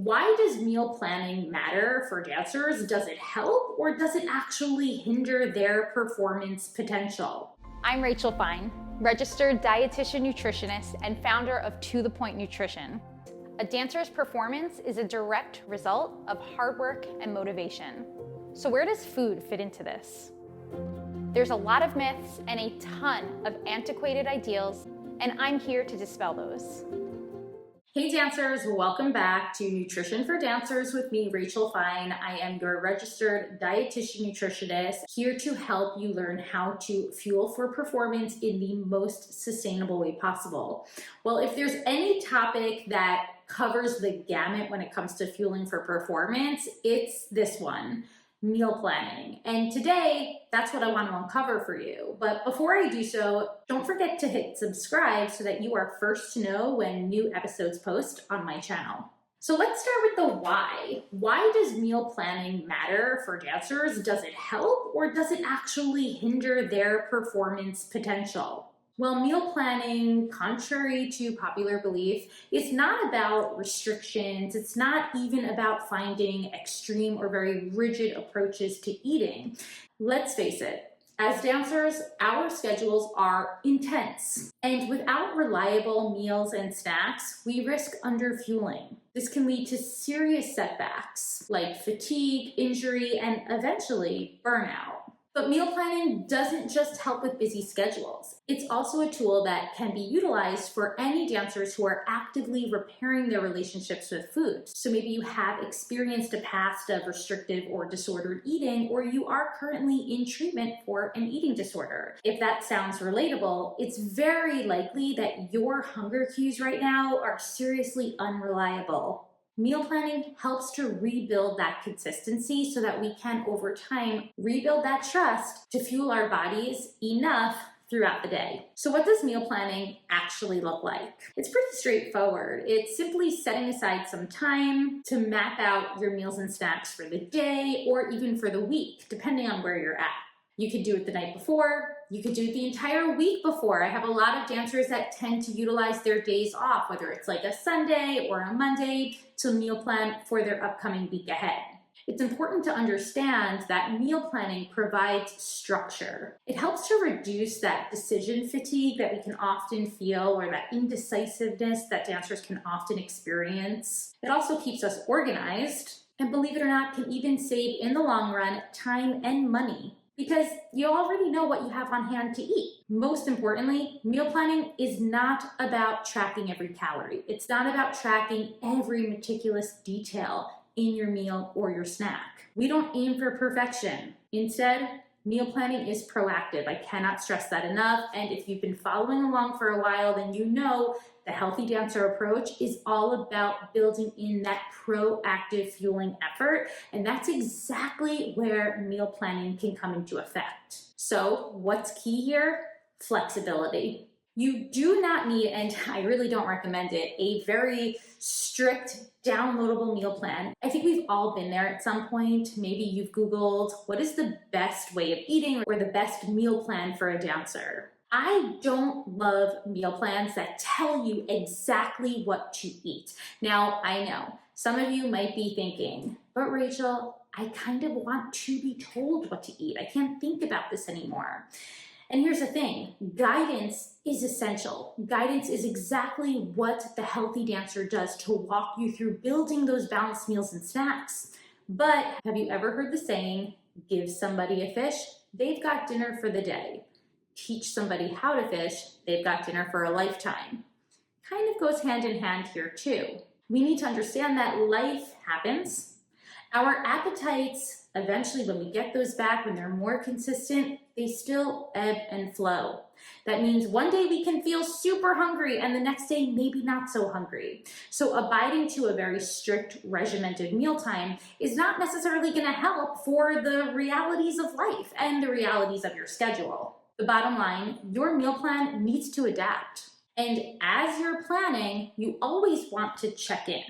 Why does meal planning matter for dancers? Does it help or does it actually hinder their performance potential? I'm Rachel Fine, registered dietitian nutritionist and founder of To The Point Nutrition. A dancer's performance is a direct result of hard work and motivation. So where does food fit into this? There's a lot of myths and a ton of antiquated ideals, and I'm here to dispel those. Hey dancers, welcome back to Nutrition for Dancers with me, Rachel Fine. I am your registered dietitian nutritionist, here to help you learn how to fuel for performance in the most sustainable way possible. Well, if there's any topic that covers the gamut when it comes to fueling for performance, it's this one. Meal planning. And today, that's what I want to uncover for you. But before I do so, don't forget to hit subscribe so that you are first to know when new episodes post on my channel. So let's start with the why. Why does meal planning matter for dancers? Does it help or does it actually hinder their performance potential? Well, meal planning, contrary to popular belief, is not about restrictions. It's not even about finding extreme or very rigid approaches to eating. Let's face it, as dancers, our schedules are intense. And without reliable meals and snacks, we risk underfueling. This can lead to serious setbacks like fatigue, injury, and eventually burnout. But meal planning doesn't just help with busy schedules. It's also a tool that can be utilized for any dancers who are actively repairing their relationships with food. So maybe you have experienced a past of restrictive or disordered eating, or you are currently in treatment for an eating disorder. If that sounds relatable, it's very likely that your hunger cues right now are seriously unreliable. Meal planning helps to rebuild that consistency so that we can, over time, rebuild that trust to fuel our bodies enough throughout the day. So what does meal planning actually look like? It's pretty straightforward. It's simply setting aside some time to map out your meals and snacks for the day or even for the week, depending on where you're at. You could do it the night before. You could do it the entire week before. I have a lot of dancers that tend to utilize their days off, whether it's like a Sunday or a Monday, to meal plan for their upcoming week ahead. It's important to understand that meal planning provides structure. It helps to reduce that decision fatigue that we can often feel, or that indecisiveness that dancers can often experience. It also keeps us organized, and believe it or not, can even save in the long run time and money, because you already know what you have on hand to eat. Most importantly, meal planning is not about tracking every calorie. It's not about tracking every meticulous detail in your meal or your snack. We don't aim for perfection. Instead, meal planning is proactive. I cannot stress that enough. And if you've been following along for a while, then you know the healthy dancer approach is all about building in that proactive fueling effort. And that's exactly where meal planning can come into effect. So what's key here? Flexibility. You do not need, and I really don't recommend it, a very strict downloadable meal plan. I think we've all been there at some point. Maybe you've Googled what is the best way of eating or the best meal plan for a dancer. I don't love meal plans that tell you exactly what to eat. Now, I know some of you might be thinking, but Rachel, I kind of want to be told what to eat. I can't think about this anymore. And here's the thing, guidance is essential. Guidance is exactly what the healthy dancer does to walk you through building those balanced meals and snacks. But have you ever heard the saying, give somebody a fish, they've got dinner for the day. Teach somebody how to fish, they've got dinner for a lifetime. Kind of goes hand in hand here too. We need to understand that life happens. Our appetites, eventually when we get those back, when they're more consistent, they still ebb and flow. That means one day we can feel super hungry and the next day maybe not so hungry. So abiding to a very strict regimented mealtime is not necessarily going to help for the realities of life and the realities of your schedule. The bottom line, your meal plan needs to adapt. And as you're planning, you always want to check in.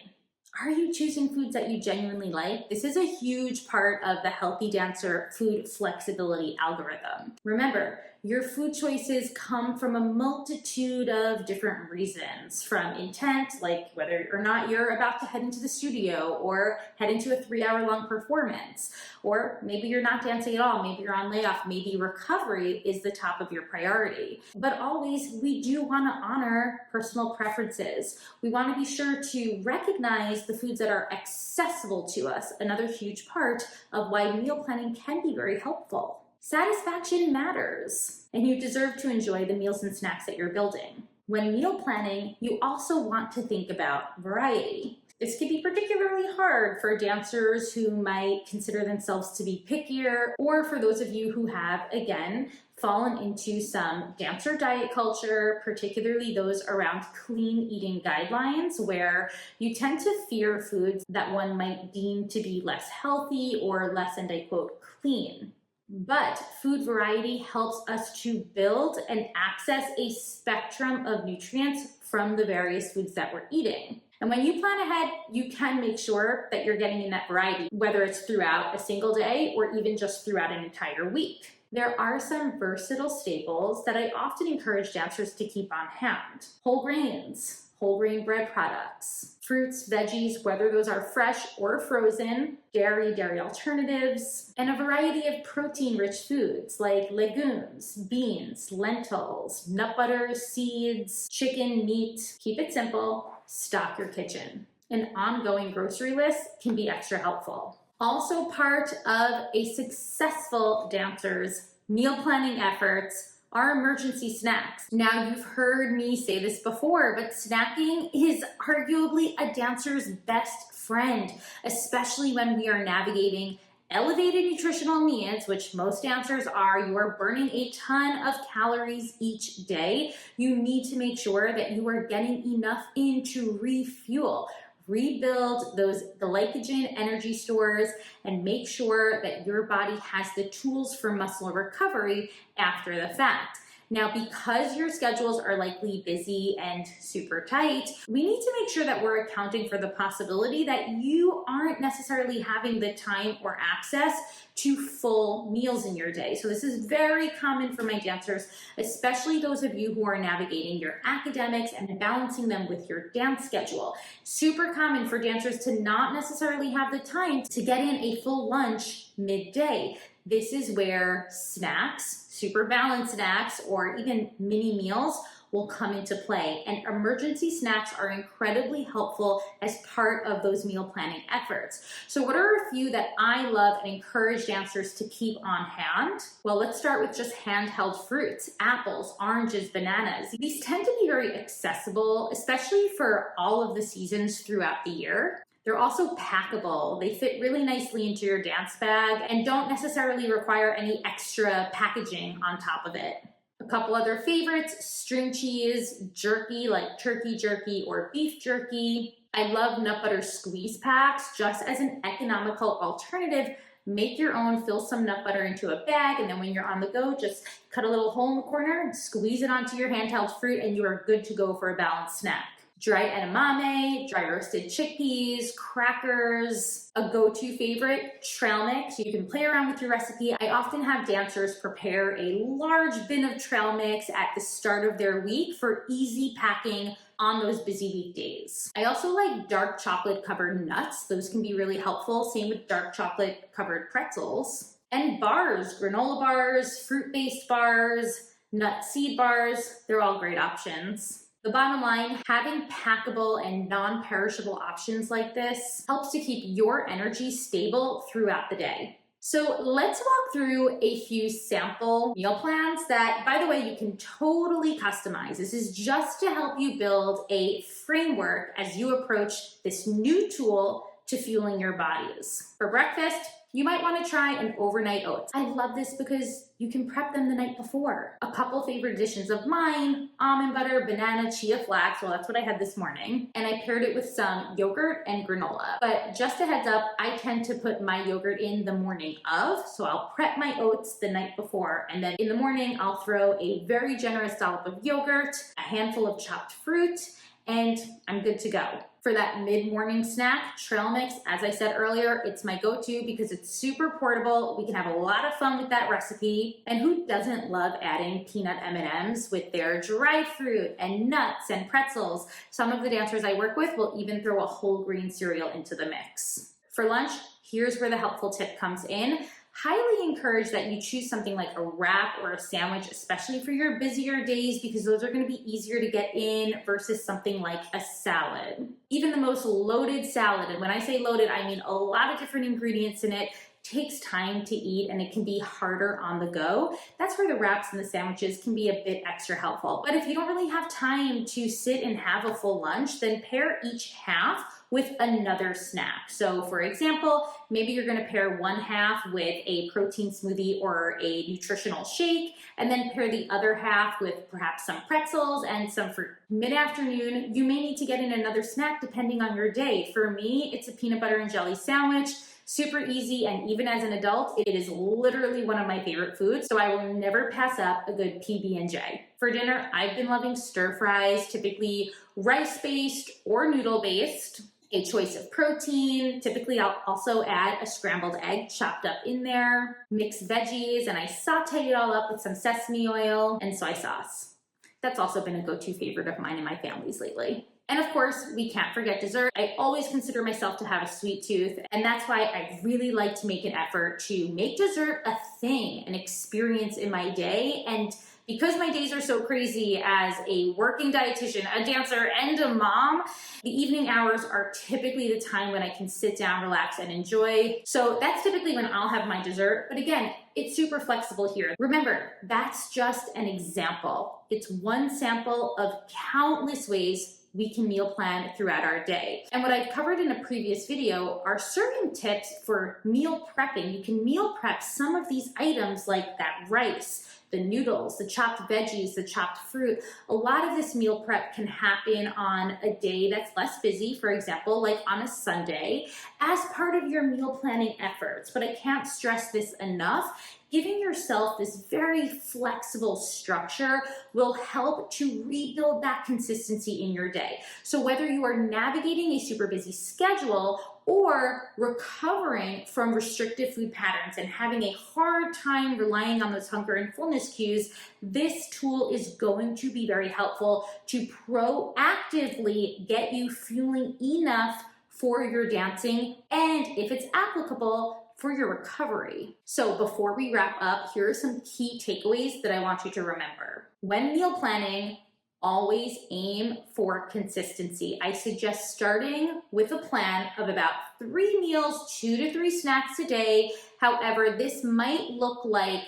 Are you choosing foods that you genuinely like? This is a huge part of the healthy dancer food flexibility algorithm. Remember, your food choices come from a multitude of different reasons, from intent, like whether or not you're about to head into the studio or head into a 3-hour-long performance, or maybe you're not dancing at all, maybe you're on layoff, maybe recovery is the top of your priority. But always, we do want to honor personal preferences. We want to be sure to recognize the foods that are accessible to us, another huge part of why meal planning can be very helpful. Satisfaction matters, and you deserve to enjoy the meals and snacks that you're building. When meal planning, you also want to think about variety. This can be particularly hard for dancers who might consider themselves to be pickier, or for those of you who have, again, fallen into some dancer diet culture, particularly those around clean eating guidelines, where you tend to fear foods that one might deem to be less healthy or less, and I quote, clean. But food variety helps us to build and access a spectrum of nutrients from the various foods that we're eating. And when you plan ahead, you can make sure that you're getting in that variety, whether it's throughout a single day or even just throughout an entire week. There are some versatile staples that I often encourage dancers to keep on hand. Whole grains, whole grain bread products, fruits, veggies, whether those are fresh or frozen, dairy alternatives, and a variety of protein-rich foods like legumes, beans, lentils, nut butters, seeds, chicken, meat. Keep it simple, stock your kitchen. An ongoing grocery list can be extra helpful. Also part of a successful dancer's meal planning efforts are emergency snacks. Now, you've heard me say this before, but snacking is arguably a dancer's best friend, especially when we are navigating elevated nutritional needs, which most dancers are. You are burning a ton of calories each day. You need to make sure that you are getting enough in to refuel, rebuild those glycogen energy stores, and make sure that your body has the tools for muscle recovery after the fact. Now, because your schedules are likely busy and super tight, we need to make sure that we're accounting for the possibility that you aren't necessarily having the time or access to full meals in your day. So this is very common for my dancers, especially those of you who are navigating your academics and balancing them with your dance schedule. Super common for dancers to not necessarily have the time to get in a full lunch midday. This is where snacks, super balanced snacks, or even mini meals will come into play. And emergency snacks are incredibly helpful as part of those meal planning efforts. So what are a few that I love and encourage dancers to keep on hand? Well, let's start with just handheld fruits, apples, oranges, bananas. These tend to be very accessible, especially for all of the seasons throughout the year. They're also packable. They fit really nicely into your dance bag and don't necessarily require any extra packaging on top of it. A couple other favorites: string cheese, jerky like turkey jerky or beef jerky. I love nut butter squeeze packs just as an economical alternative. Make your own, fill some nut butter into a bag, and then when you're on the go, just cut a little hole in the corner, squeeze it onto your handheld fruit, and you are good to go for a balanced snack. Dry edamame, dry roasted chickpeas, crackers, a go-to favorite, trail mix. You can play around with your recipe. I often have dancers prepare a large bin of trail mix at the start of their week for easy packing on those busy weekdays. I also like dark chocolate covered nuts. Those can be really helpful. Same with dark chocolate covered pretzels. And bars, granola bars, fruit-based bars, nut seed bars, they're all great options. The bottom line, having packable and non-perishable options like this helps to keep your energy stable throughout the day. So let's walk through a few sample meal plans that, by the way, you can totally customize. This is just to help you build a framework as you approach this new tool to fueling your bodies. For breakfast, you might want to try an overnight oats. I love this because you can prep them the night before. A couple favorite dishes of mine: almond butter, banana, chia flax. Well, that's what I had this morning. And I paired it with some yogurt and granola. But just a heads up, I tend to put my yogurt in the morning of. So I'll prep my oats the night before. And then in the morning, I'll throw a very generous dollop of yogurt, a handful of chopped fruit, and I'm good to go. For that mid-morning snack, trail mix, as I said earlier, it's my go-to because it's super portable. We can have a lot of fun with that recipe. And who doesn't love adding peanut M&Ms with their dried fruit and nuts and pretzels? Some of the dancers I work with will even throw a whole grain cereal into the mix. For lunch, here's where the helpful tip comes in. Highly encourage that you choose something like a wrap or a sandwich, especially for your busier days, because those are going to be easier to get in versus something like a salad. Even the most loaded salad, and when I say loaded, I mean a lot of different ingredients in it, takes time to eat and it can be harder on the go. That's where the wraps and the sandwiches can be a bit extra helpful. But if you don't really have time to sit and have a full lunch, then pair each half with another snack. So for example, maybe you're gonna pair one half with a protein smoothie or a nutritional shake, and then pair the other half with perhaps some pretzels and some fruit. Mid-afternoon, you may need to get in another snack depending on your day. For me, it's a peanut butter and jelly sandwich. Super easy, and even as an adult, it is literally one of my favorite foods, so I will never pass up a good PB&J. For dinner, I've been loving stir fries, typically rice-based or noodle-based. A choice of protein. Typically, I'll also add a scrambled egg chopped up in there, mixed veggies, and I saute it all up with some sesame oil and soy sauce. That's also been a go-to favorite of mine and my family's lately. And of course, we can't forget dessert. I always consider myself to have a sweet tooth, and that's why I really like to make an effort to make dessert a thing, an experience in my day. And because my days are so crazy as a working dietitian, a dancer, and a mom, the evening hours are typically the time when I can sit down, relax, and enjoy. So that's typically when I'll have my dessert. But again, it's super flexible here. Remember, that's just an example. It's one sample of countless ways we can meal plan throughout our day. And what I've covered in a previous video are certain tips for meal prepping. You can meal prep some of these items like that rice, the noodles, the chopped veggies, the chopped fruit. A lot of this meal prep can happen on a day that's less busy, for example, like on a Sunday, as part of your meal planning efforts. But I can't stress this enough. Giving yourself this very flexible structure will help to rebuild that consistency in your day. So whether you are navigating a super busy schedule or recovering from restrictive food patterns and having a hard time relying on those hunger and fullness cues, this tool is going to be very helpful to proactively get you fueling enough for your dancing, and if it's applicable, for your recovery. So before we wrap up, here are some key takeaways that I want you to remember. When meal planning, always aim for consistency. I suggest starting with a plan of about 3 meals, 2 to 3 snacks a day. However, this might look like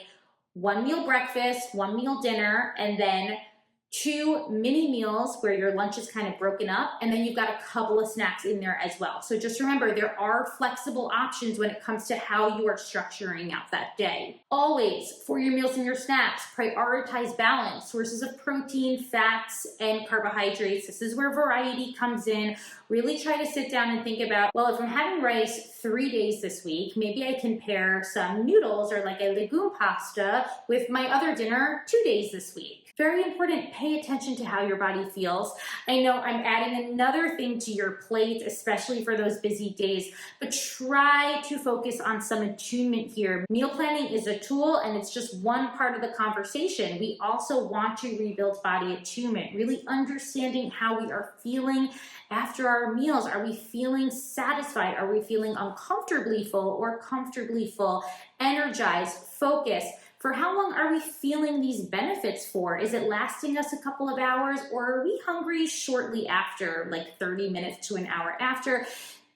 1 meal breakfast, 1 meal dinner, and then 2 mini meals where your lunch is kind of broken up, and then you've got a couple of snacks in there as well. So just remember, there are flexible options when it comes to how you are structuring out that day. Always, for your meals and your snacks, prioritize balance, sources of protein, fats, and carbohydrates. This is where variety comes in. Really try to sit down and think about, well, if I'm having rice 3 days this week, maybe I can pair some noodles or like a legume pasta with my other dinner 2 days this week. Very important, pay attention to how your body feels. I know I'm adding another thing to your plate, especially for those busy days, but try to focus on some attunement here. Meal planning is a tool and it's just one part of the conversation. We also want to rebuild body attunement, really understanding how we are feeling after our meals. Are we feeling satisfied? Are we feeling uncomfortably full or comfortably full? Energized, focused. For how long are we feeling these benefits for? Is it lasting us a couple of hours, or are we hungry shortly after, like 30 minutes to an hour after?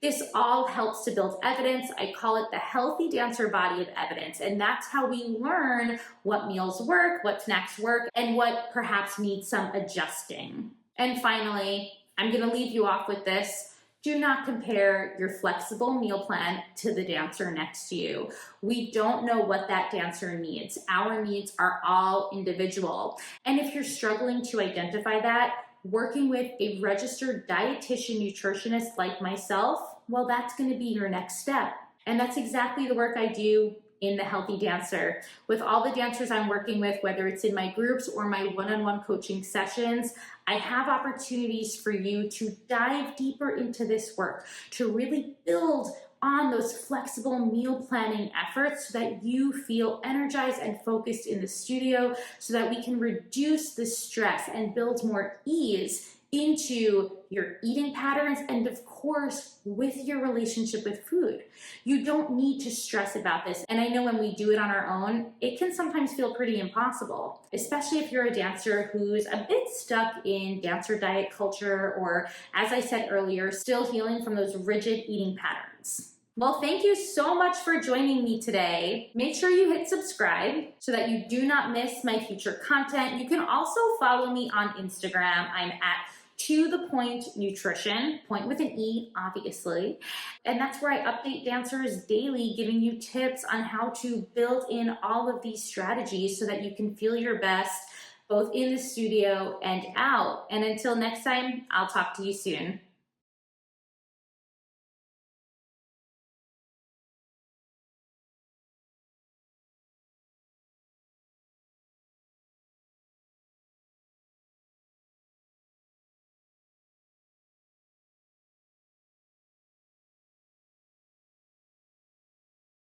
This all helps to build evidence. I call it the healthy dancer body of evidence, and that's how we learn what meals work, what snacks work, and what perhaps needs some adjusting. And finally, I'm gonna leave you off with this. Do not compare your flexible meal plan to the dancer next to you. We don't know what that dancer needs. Our needs are all individual. And if you're struggling to identify that, working with a registered dietitian nutritionist like myself, well, that's going to be your next step. And that's exactly the work I do in the Healthy Dancer. With all the dancers I'm working with, whether it's in my groups or my one-on-one coaching sessions, I have opportunities for you to dive deeper into this work, to really build on those flexible meal planning efforts so that you feel energized and focused in the studio, so that we can reduce the stress and build more ease into your eating patterns and, of course, with your relationship with food. You don't need to stress about this. And I know when we do it on our own, it can sometimes feel pretty impossible, especially if you're a dancer who's a bit stuck in dancer diet culture or, as I said earlier, still healing from those rigid eating patterns. Well, thank you so much for joining me today. Make sure you hit subscribe so that you do not miss my future content. You can also follow me on Instagram. I'm at To The Point Nutrition, point with an E, obviously. And that's where I update dancers daily, giving you tips on how to build in all of these strategies so that you can feel your best both in the studio and out. And until next time, I'll talk to you soon.